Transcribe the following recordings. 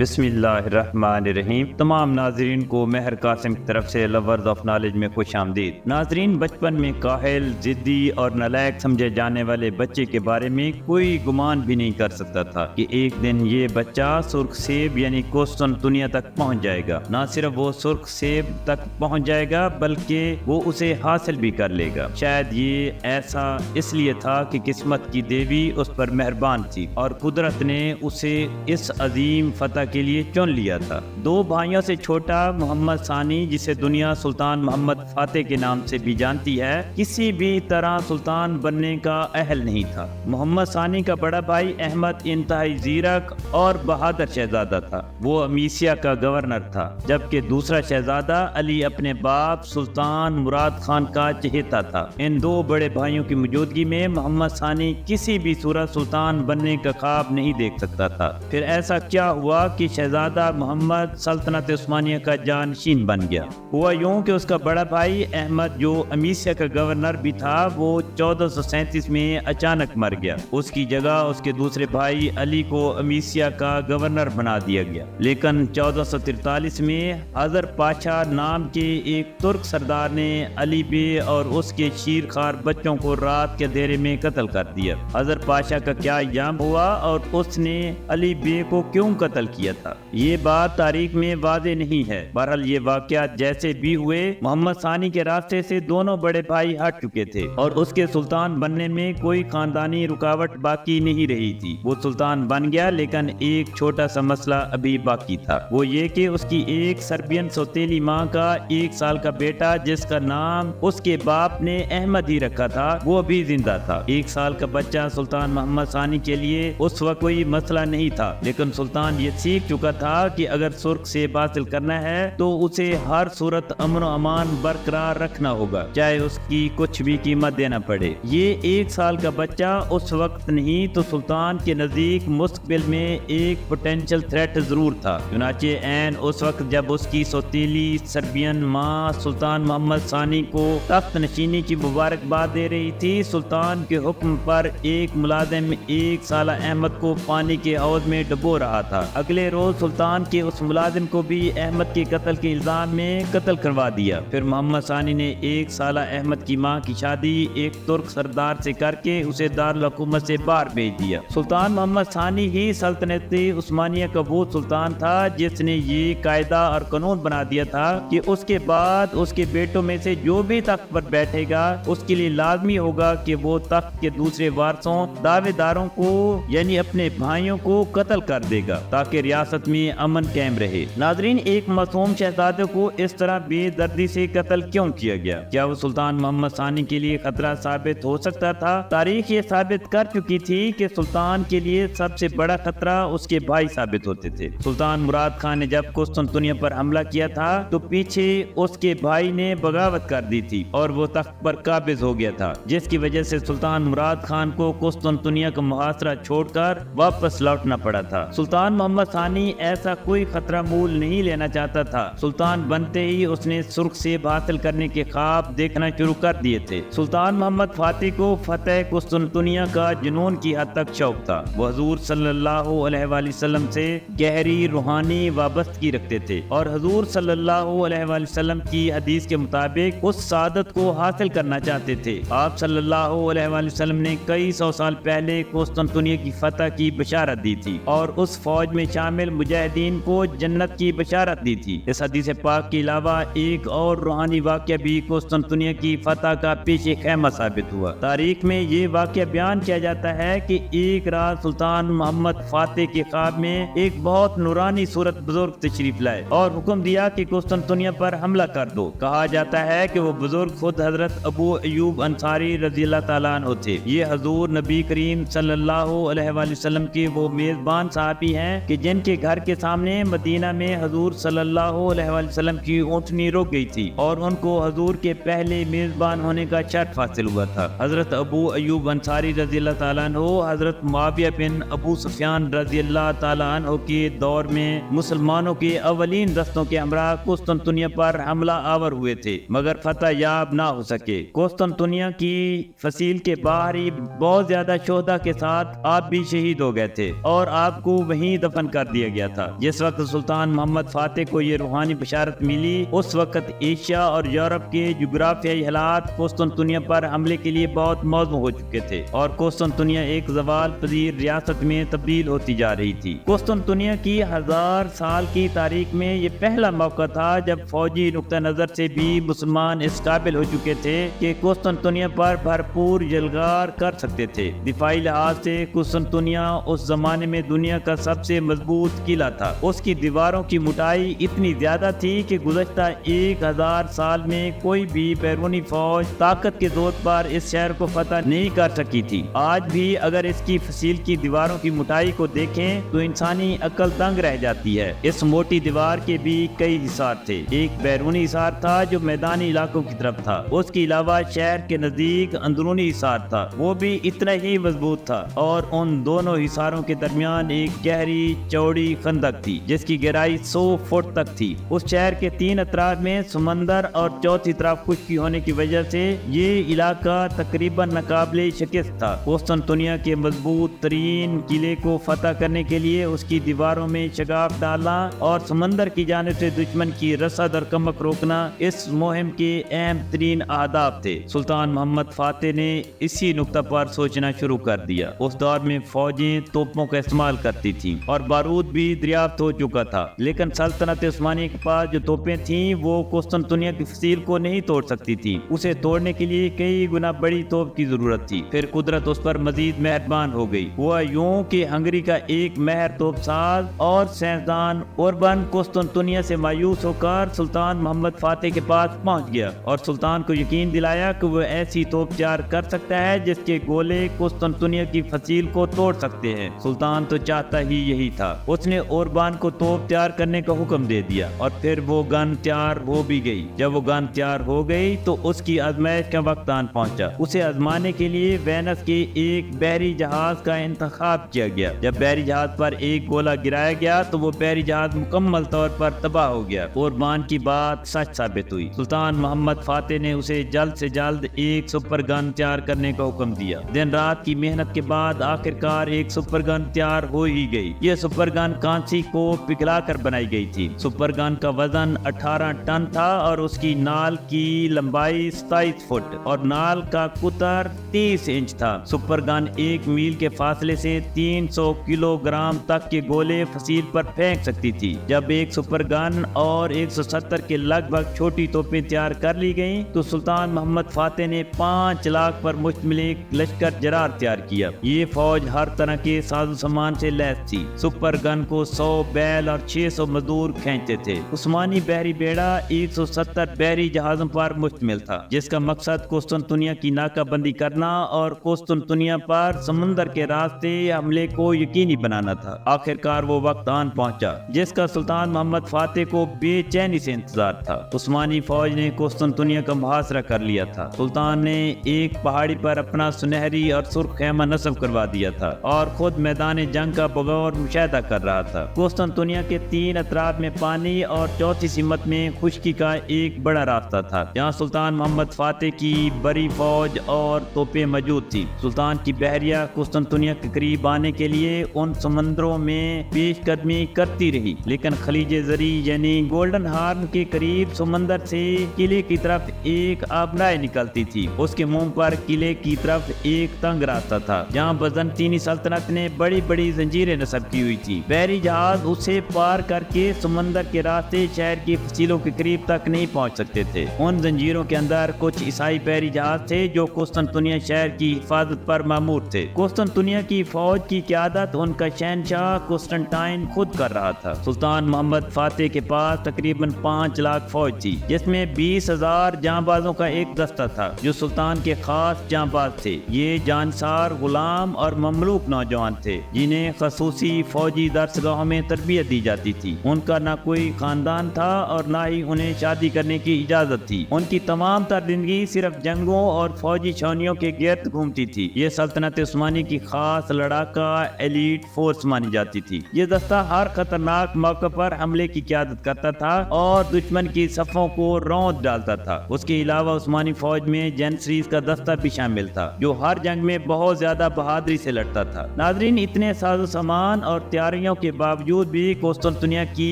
بسم اللہ الرحمن الرحیم۔ تمام ناظرین کو مہر قاسم کی طرف سے لورز آف نالج میں خوش آمدید۔ ناظرین، بچپن میں کاہل، ضدی اور نالائق سمجھے جانے والے بچے کے بارے میں کوئی گمان بھی نہیں کر سکتا تھا کہ ایک دن یہ بچہ سرخ سیب یعنی کوسٹن دنیا تک پہنچ جائے گا۔ نہ صرف وہ سرخ سیب تک پہنچ جائے گا بلکہ وہ اسے حاصل بھی کر لے گا۔ شاید یہ ایسا اس لیے تھا کہ قسمت کی دیوی اس پر مہربان تھی اور قدرت نے اسے اس عظیم فتح کے لیے چن لیا تھا۔ دو بھائیوں سے چھوٹا محمد ثانی، جسے دنیا سلطان محمد فاتح کے نام سے بھی جانتی ہے، کسی بھی طرح سلطان بننے کا اہل نہیں تھا۔ محمد ثانی کا بڑا بھائی احمد انتہائی زیرک اور بہادر شہزادہ تھا۔ وہ امیسیا کا گورنر تھا، جبکہ دوسرا شہزادہ علی اپنے باپ سلطان مراد خان کا چہیتا تھا۔ ان دو بڑے بھائیوں کی موجودگی میں محمد ثانی کسی بھی صورت سلطان بننے کا خواب نہیں دیکھ سکتا تھا۔ پھر ایسا کیا ہوا کہ شہزادہ محمد سلطنت عثمانیہ کا جانشین بن گیا؟ ہوا یوں کہ اس کا بڑا بھائی احمد، جو امیسیا کا گورنر بھی تھا، وہ 1437 میں اچانک مر گیا۔ اس کی جگہ اس کے دوسرے بھائی علی کو امیسیا کا گورنر بنا دیا گیا۔ لیکن 1443 میں حضر پاشا نام کے ایک ترک سردار نے علی بے اور اس کے شیرخوار بچوں کو رات کے اندھیرے میں قتل کر دیا۔ حضر پاشا کا کیا انجام ہوا اور اس نے علی بے کو کیوں قتل کیا تھا، یہ بات تاریخ میں واضح نہیں ہے۔ بہرحال یہ واقعات جیسے بھی ہوئے، محمد ثانی کے راستے سے دونوں بڑے بھائی ہٹ چکے تھے اور اس کے سلطان بننے میں کوئی خاندانی رکاوٹ باقی نہیں رہی تھی۔ وہ سلطان بن گیا، لیکن ایک چھوٹا سا مسئلہ ابھی باقی تھا۔ وہ یہ کہ اس کی ایک سربین سوتیلی ماں کا 1 سال کا بیٹا، جس کا نام اس کے باپ نے احمد ہی رکھا تھا، وہ ابھی زندہ تھا۔ 1 سال کا بچہ سلطان محمد ثانی کے لیے اس وقت کوئی مسئلہ نہیں تھا، لیکن سلطان یہ سیکھ چکا تھا کہ اگر سرخ سیب حاصل کرنا ہے تو اسے ہر صورت امن و امان برقرار رکھنا ہوگا، چاہے اس کی کچھ بھی قیمت دینا پڑے۔ یہ 1 سال کا بچہ اس وقت نہیں تو سلطان کے نزدیک مستقبل میں ایک پوٹینشل تھریٹ ضرور تھا۔ چنانچہ عین اس وقت جب اس کی سوتیلی سربین ماں سلطان محمد ثانی کو تخت نشینی کی مبارکباد دے رہی تھی، سلطان کے حکم پر ایک ملازم 1 سالہ احمد کو پانی کے حوض میں ڈبو رہا تھا۔ اگلے روز سلطان کے اس ملازم کو بھی احمد کے قتل کے الزام میں قتل کروا دیا۔ پھر محمد ثانی نے 1 سالہ احمد کی ماں کی شادی ایک ترک سردار سے کر کے اسے دارالحکومت سے باہر بھیج دیا۔ سلطان محمد ثانی ہی سلطنت عثمانیہ کا وہ سلطان تھا جس نے یہ قاعدہ اور قانون بنا دیا تھا کہ اس کے بعد اس کے بیٹوں میں سے جو بھی تخت پر بیٹھے گا، اس کے لیے لازمی ہوگا کہ وہ تخت کے دوسرے وارثوں دعوے داروں کو یعنی اپنے بھائیوں کو قتل کر دے گا تاکہ ریاست میں امن قائم رہے۔ ناظرین، ایک معصوم شہزادے کو اس طرح بے دردی سے قتل کیوں کیا گیا؟ کیا وہ سلطان محمد ثانی کے لیے خطرہ ثابت ہو سکتا تھا؟ تاریخ یہ ثابت کر چکی تھی کہ سلطان کے لیے سب سے بڑا خطرہ اس کے بھائی ثابت ہوتے تھے۔ سلطان مراد خان نے جب قسطنطنیہ پر حملہ کیا تھا تو پیچھے اس کے بھائی نے بغاوت کر دی تھی اور وہ تخت پر قابض ہو گیا تھا، جس کی وجہ سے سلطان مراد خان کو قسطنطنیہ کا محاصرہ چھوڑ کر واپس لوٹنا پڑا تھا۔ سلطان محمد ثانی ایسا کوئی خطرہ مول نہیں لینا چاہتا تھا۔ سلطان بنتے ہی اس نے سرخ سیب حاصل کرنے کے خواب دیکھنا شروع کر دیے تھے۔ سلطان محمد فاتح کو فتح قسطنطنیہ کا جنون کی حد تک شوق تھا۔ وہ حضور صلی اللہ علیہ وآلہ وسلم سے گہری روحانی وابستگی رکھتے تھے اور حضور صلی اللہ علیہ وآلہ وسلم کی حدیث کے مطابق اس سعادت کو حاصل کرنا چاہتے تھے۔ آپ صلی اللہ علیہ وآلہ وسلم نے کئی 100 سال پہلے قسطنطنیہ کی فتح کی بشارت دی تھی اور اس فوج میں شامل مجاہدین کو جنت کی بشارت دی تھی۔ اس حدیث پاک کے علاوہ ایک اور روحانی واقعہ بھی قسطنطنیہ کی فتح کا پیش خیمہ ثابت ہوا۔ تاریخ میں یہ واقعہ بیان کیا جاتا ہے کہ ایک رات سلطان محمد فاتح کے خواب میں ایک بہت نورانی صورت بزرگ تشریف لائے اور حکم دیا کہ قسطنطنیہ پر حملہ کر دو۔ کہا جاتا ہے کہ وہ بزرگ خود حضرت ابو ایوب انصاری رضی اللہ تعالیٰ عنہ تھے۔ یہ حضور نبی کریم صلی اللہ علیہ وآلہ وسلم کے وہ میزبان صحابی ہیں کہ جن کے گھر کے سامنے مدینہ میں حضور صلی اللہ علیہ وآلہ وسلم کی اونٹنی رک گئی تھی اور ان کو حضور کے پہلے میزبان ہونے کا شرف حاصل ہوا تھا۔ حضرت ابو ایوب انصاری رضی اللہ تعالیٰ عنہ حضرت معاویہ بن ابو سفیان رضی اللہ تعالیٰ عنہ کے دور میں مسلمانوں کے اولین دستوں کے ہمراہ قسطنطنیہ پر حملہ آور ہوئے تھے، مگر فتح یاب نہ ہو سکے۔ قسطنطنیہ کی فصیل کے باہر ہی بہت زیادہ شہداء کے ساتھ آپ بھی شہید ہو گئے تھے اور آپ کو وہیں دفن کر دیا گیا تھا۔ جس وقت سلطان محمد فاتح کو یہ روحانی بشارت ملی، اس وقت ایشیا اور یورپ کے جغرافیائی حالات قسطنطنیہ پر حملے کے لیے بہت موزوں ہو چکے تھے اور قسطنطنیہ ایک زوال پذیر ریاست میں تبدیل ہوتی جا رہی تھی۔ قسطنطنیہ کی 1000 سال کی تاریخ میں یہ پہلا موقع تھا جب فوجی نقطہ نظر سے بھی مسلمان اس قابل ہو چکے تھے کہ قسطنطنیہ پر بھرپور جلغار کر سکتے تھے۔ دفاعی لحاظ سے قسطنطنیہ اس زمانے میں دنیا کا سب سے مضبوط قلعہ تھا۔ اس کی دیواروں کی موٹائی اتنی زیادہ تھی کہ گزشتہ 1000 سال میں کوئی بھی بیرونی فوج طاقت کے زور پر اس شہر کو فتح نہیں کر سکی تھی۔ آج بھی اگر اس کی فصیل کی دیواروں کی موٹائی کو دیکھیں تو انسانی عقل دنگ رہ جاتی ہے۔ اس موٹی دیوار کے بھی کئی حصار تھے۔ ایک بیرونی حصار تھا جو میدانی علاقوں کی طرف تھا۔ اس کے علاوہ شہر کے نزدیک اندرونی حصار تھا، وہ بھی اتنا ہی مضبوط تھا، اور ان دونوں حصاروں کے درمیان ایک گہری چوڑی خندق تھی جس کی گہرائی 100 فٹ تک تھی۔ اس شہر کے 3 اطراف میں سمندر اور چوتھی طرف خشکی ہونے کی وجہ سے یہ علاقہ تقریباً ناقابل شکست تھا۔ قسطنطنیہ کے مضبوط ترین قلعے کو فتح کرنے کے لیے اس کی دیواروں میں شگاف ڈالنا اور سمندر کی جانب سے دشمن کی رسد اور کمک روکنا اس مہم کے اہم ترین اہداف تھے۔ سلطان محمد فاتح نے اسی نقطہ پر سوچنا شروع کر دیا۔ اس دور میں فوجیں توپوں کا استعمال کرتی تھیں اور بارود بھی دریافت ہو چکا تھا، لیکن سلطنت عثمانیہ کے پاس جو توپیں تھیں وہ قسطنطنیہ کی فصیل کو نہیں توڑ سکتی تھی۔ اسے توڑنے کے لیے کئی گنا بڑی توپ کی ضرورت تھی۔ پھر قدرت اس پر مزید مہربان ہو گئی۔ ہوا یوں کہ ہنگری کا ایک ماہر توپ ساز اور سائنسدان اوربن قسطنطنیہ سے مایوس ہو کر سلطان محمد فاتح کے پاس پہنچ گیا اور سلطان کو یقین دلایا کہ وہ ایسی توپ تیار کر سکتا ہے جس کے گولے قسطنطنیہ کی فصیل کو توڑ سکتے ہیں۔ سلطان تو چاہتا ہی یہی تھا۔ اس نے اوربن کو توپ تیار کرنے کا حکم دے دیا اور پھر وہ گن تیار ہو بھی گئی۔ جب وہ گن تیار ہو گئی تو اس کی آزمائش کا وقت آن پہنچا۔ اسے آزمانے کے لیے وینس کے ایک بحری جہاز کا انتخاب کیا گیا۔ جب بحری جہاز پر ایک گولہ گرایا گیا تو وہ بحری جہاز مکمل طور پر تباہ ہو گیا۔ اوربن کی بات سچ ثابت ہوئی۔ سلطان محمد فاتح نے اسے جلد سے جلد ایک سپر گن تیار کرنے کا حکم دیا۔ دن رات کی محنت کے بعد آخرکار ایک سپر گن تیار ہو ہی گئی۔ یہ سپر گن کانسی کو پگھلا کر بنائی گئی تھی۔ سپر گن کا وزن 18 ٹن تھا اور اس کی نال کی لمبائی 27 فٹ اور نال کا قطر 30 انچ تھا۔ سپر گن 1 میل کے فاصلے سے 300 کلو گرام تک کے گولے فصیل پر پھینک سکتی تھی۔ جب ایک سپر گن اور 170 کے لگ بھگ چھوٹی توپیں تیار کر لی گئیں تو سلطان محمد فاتح نے 5 لاکھ پر مشتمل ایک لشکر جرار تیار کیا۔ یہ فوج ہر طرح کے ساز و سامان سے لیس تھی۔ سپر گن کو 100 بیل اور 600 مزدور کھینچتے تھے۔ عثمانی بحری بیڑا 170 بحری جہازوں پر مشتمل تھا جس کا مقصد قسطنطنیہ کی ناکہ بندی کرنا اور قسطنطنیہ پر سمندر کے راستے حملے کو یقینی بنانا تھا۔ آخرکار وہ وقت آن پہنچا جس کا سلطان محمد فاتح کو بے چینی سے انتظار تھا۔ عثمانی فوج نے قسطنطنیہ کا محاصرہ کر لیا تھا۔ سلطان نے ایک پہاڑی پر اپنا سنہری اور سرخ خیمہ نصب کروا دیا تھا اور خود میدان جنگ کا بغور مشاہدہ کر رہا تھا۔ قسطنطنیہ کے 3 اطراف میں پانی اور چوتھی سمت میں خشکی کا ایک بڑا راستہ تھا جہاں سلطان محمد فاتح کی بڑی فوج اور توپیں موجود تھی۔ سلطان کی بحریہ قسطنطنیہ کے قریب آنے کے لیے ان سمندروں میں پیش قدمی کرتی رہی، لیکن خلیج زری یعنی گولڈن ہارن کے قریب سمندر سے قلعے کی طرف ایک آبنائی نکلتی تھی۔ اس کے منہ پر قلعے کی طرف ایک تنگ راستہ تھا جہاں بزنطینی سلطنت نے بڑی بڑی زنجیریں نصب کی ہوئی تھی۔ بحری جہاز اسے پار کر کے سمندر کے راستے شہر کی فصیلوں کے قریب تک نہیں پہنچ سکتے تھے۔ ان زنجیروں کے اندر کچھ عیسائی بحری جہاز تھے جو قسطنطنیہ شہر کی حفاظت پر مامور تھے۔ قسطنطنیہ کی فوج کی قیادت ان کا شہنشاہ قسطنطین خود کر رہا تھا۔ سلطان محمد فاتح کے پاس تقریباً 5 لاکھ فوج تھی جس میں 20,000 جاں بازوں کا ایک دستہ تھا جو سلطان کے خاص جاں باز تھے۔ یہ جانسار غلام اور مملوک نوجوان تھے جنہیں خصوصی فوجی درسگاہوں میں تربیت دی جاتی تھی۔ ان کا نہ کوئی خاندان تھا اور نہ ہی انہیں شادی کرنے کی اجازت تھی۔ ان کی تمام تر زندگی صرف جنگوں اور فوجی چھاؤنیوں کے گرد گھومتی تھی۔ یہ سلطنت عثمانی کی خاص لڑاکا ایلیٹ فورس مانی جاتی تھی۔ یہ دستہ ہر خطرناک موقع پر حملے کی قیادت کرتا تھا اور دشمن کی صفوں کو روند ڈالتا تھا۔ اس کے علاوہ عثمانی فوج میں جینسریز کا دستہ بھی شامل تھا جو ہر جنگ میں بہت زیادہ بہادری سے لڑتا تھا۔ ناظرین، اتنے ساز و سامان اور تیاری تیاریوں کے باوجود بھی قسطنطنیہ کی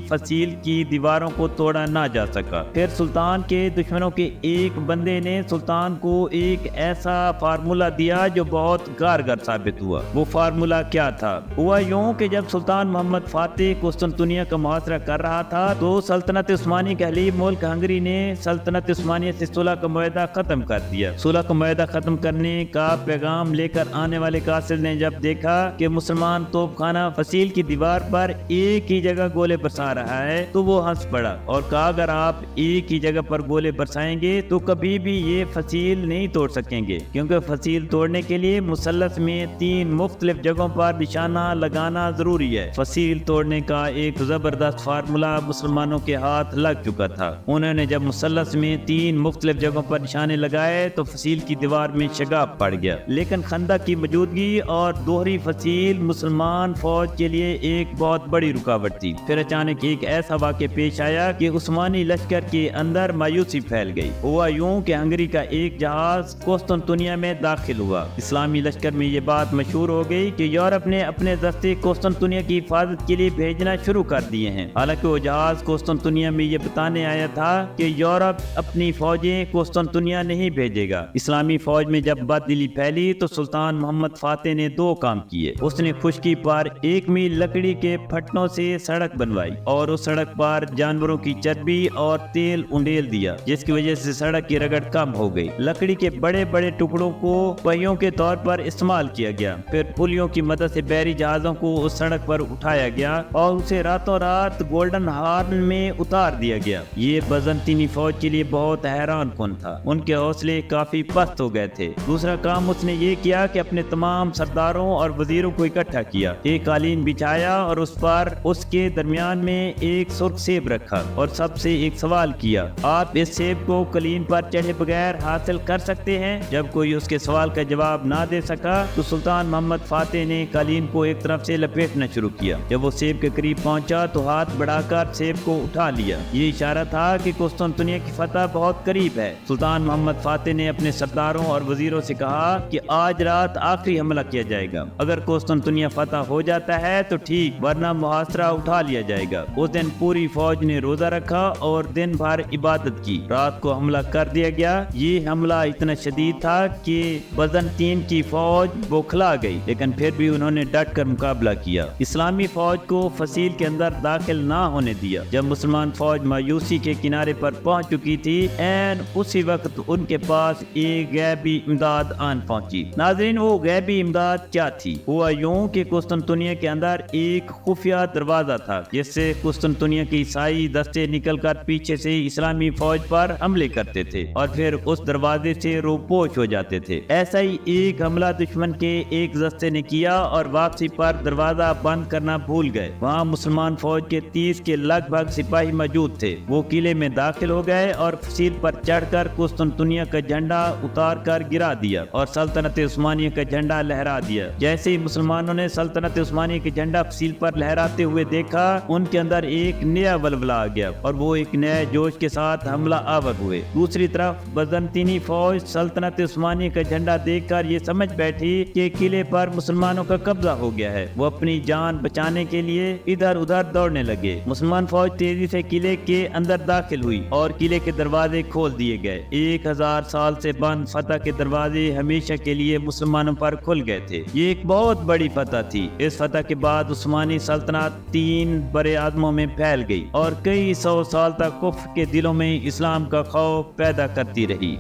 فصیل کی دیواروں کو توڑا نہ جا سکا۔ پھر سلطان کے دشمنوں کے ایک بندے نے سلطان کو ایک ایسا فارمولہ دیا جو بہت کارگر ثابت ہوا۔ وہ فارمولہ کیا تھا؟ ہوا یوں کہ جب سلطان محمد فاتح قسطنطنیہ کا محاصرہ کر رہا تھا تو سلطنت عثمانی کے حلیف ملک ہنگری نے سلطنت عثمانیہ سے صلح کا معاہدہ ختم کر دیا۔ صلح کا معاہدہ ختم کرنے کا پیغام لے کر آنے والے قاصد نے جب دیکھا کہ مسلمان توپ خانہ فصیل کی دیوار پر ایک ہی جگہ گولے برسا رہا ہے تو وہ ہنس پڑا اور کہا اگر آپ ایک ہی جگہ پر گولے برسائیں گے تو کبھی بھی یہ فصیل نہیں توڑ سکیں گے، کیونکہ فصیل توڑنے کے لیے مثلث میں 3 مختلف جگہوں پر نشانہ لگانا ضروری ہے۔ فصیل توڑنے کا ایک زبردست فارمولہ مسلمانوں کے ہاتھ لگ چکا تھا۔ انہوں نے جب مثلث میں 3 مختلف جگہوں پر نشانے لگائے تو فصیل کی دیوار میں شگاف پڑ گیا، لیکن خندق کی موجودگی اور دوہری فصیل مسلمان فوج کے لیے ایک بہت بڑی رکاوٹ تھی۔ پھر اچانک ایک ایسا واقعہ پیش آیا کہ عثمانی لشکر کے اندر مایوسی پھیل گئی۔ ہوا یوں کہ ہنگری کا ایک جہاز قسطنطنیہ میں داخل ہوا۔ اسلامی لشکر میں یہ بات مشہور ہو گئی کہ یورپ نے اپنے دستے قسطنطنیہ کی حفاظت کے لیے بھیجنا شروع کر دیے ہیں۔ حالانکہ وہ جہاز قسطنطنیہ میں یہ بتانے آیا تھا کہ یورپ اپنی فوجیں قسطنطنیہ نہیں بھیجے گا۔ اسلامی فوج میں جب بددلی پھیلی تو سلطان محمد فاتح نے 2 کام کیے۔ اس نے خشکی پر 1 میل لکڑی کے پھٹنوں سے سڑک بنوائی اور اس سڑک پر جانوروں کی چربی اور تیل انڈیل دیا، جس کی وجہ سے سڑک کی رگڑ کم ہو گئی۔ لکڑی کے بڑے بڑے ٹکڑوں کو پہیوں کے طور پر استعمال کیا گیا۔ پھر پلیوں کی مدد سے بحری جہازوں کو اس سڑک پر اٹھایا گیا اور اسے راتوں رات گولڈن ہارن میں اتار دیا گیا۔ یہ بازنطینی فوج کے لیے بہت حیران کن تھا۔ ان کے حوصلے کافی پست ہو گئے تھے۔ دوسرا کام اس نے یہ کیا کہ اپنے تمام سرداروں اور وزیروں کو اکٹھا کیا، ایک قالین بچھایا اور اس پر اس کے درمیان میں ایک سرخ سیب رکھا اور سب سے ایک سوال کیا، آپ اس سیب کو قالین پر چڑھے بغیر حاصل کر سکتے ہیں؟ جب کوئی اس کے سوال کا جواب نہ دے سکا تو سلطان محمد فاتح نے قالین کو ایک طرف سے لپیٹنا شروع کیا۔ جب وہ سیب کے قریب پہنچا تو ہاتھ بڑھا کر سیب کو اٹھا لیا۔ یہ اشارہ تھا کہ قسطنطنیہ کی فتح بہت قریب ہے۔ سلطان محمد فاتح نے اپنے سرداروں اور وزیروں سے کہا کہ آج رات آخری حملہ کیا جائے گا۔ اگر قسطنطنیہ فتح ہو جاتا ہے تو ٹھیک، ورنہ محاصرہ اٹھا لیا جائے گا۔ اس دن پوری فوج نے روزہ رکھا اور دن بھر عبادت کی۔ رات کو حملہ کر دیا گیا۔ یہ حملہ اتنا شدید تھا کہ بازنطین کی فوج بوکھلا گئی، لیکن پھر بھی انہوں نے ڈٹ کر مقابلہ کیا۔ اسلامی فوج کو فصیل کے اندر داخل نہ ہونے دیا۔ جب مسلمان فوج مایوسی کے کنارے پر پہنچ چکی تھی، عین اسی وقت ان کے پاس ایک غیبی امداد آن پہنچی۔ ناظرین، وہ غیبی امداد کیا تھی؟ ہوا یوں کہ قسطنطنیہ کے اندر ایک خفیہ دروازہ تھا جس سے قسطنطنیہ کے عیسائی دستے نکل کر پیچھے سے اسلامی فوج پر حملے کرتے تھے اور پھر اس دروازے سے روپوش ہو جاتے تھے۔ ایسا ہی ایک حملہ دشمن کے ایک دستے نے کیا اور واپسی پر دروازہ بند کرنا بھول گئے۔ وہاں مسلمان فوج کے 30 کے لگ بھگ سپاہی موجود تھے۔ وہ قلعے میں داخل ہو گئے اور فصیل پر چڑھ کر قسطنطنیہ کا جھنڈا اتار کر گرا دیا اور سلطنت عثمانیہ کا جھنڈا لہرا دیا۔ جیسے ہی مسلمانوں نے سلطنت عثمانیہ کے جھنڈا فصیل پر لہراتے ہوئے دیکھا، ان کے اندر ایک نیا ولولہ آ گیا اور وہ ایک نئے جوش کے ساتھ حملہ آور ہوئے۔ دوسری طرف بازنطینی فوج سلطنت عثمانیہ کا جھنڈا دیکھ کر یہ سمجھ بیٹھی کہ قلعے پر مسلمانوں کا قبضہ ہو گیا ہے۔ وہ اپنی جان بچانے کے لیے ادھر ادھر دوڑنے لگے۔ مسلمان فوج تیزی سے قلعے کے اندر داخل ہوئی اور قلعے کے دروازے کھول دیے گئے۔ 1000 سال سے بند فتح کے دروازے ہمیشہ کے لیے مسلمانوں پر کھل گئے تھے۔ یہ ایک بہت بڑی فتح تھی۔ اس فتح کے بعد عثمانی سلطنت 3 بڑے اعظموں میں پھیل گئی اور کئی 100 سال تک کفر کے دلوں میں اسلام کا خوف پیدا کرتی رہی۔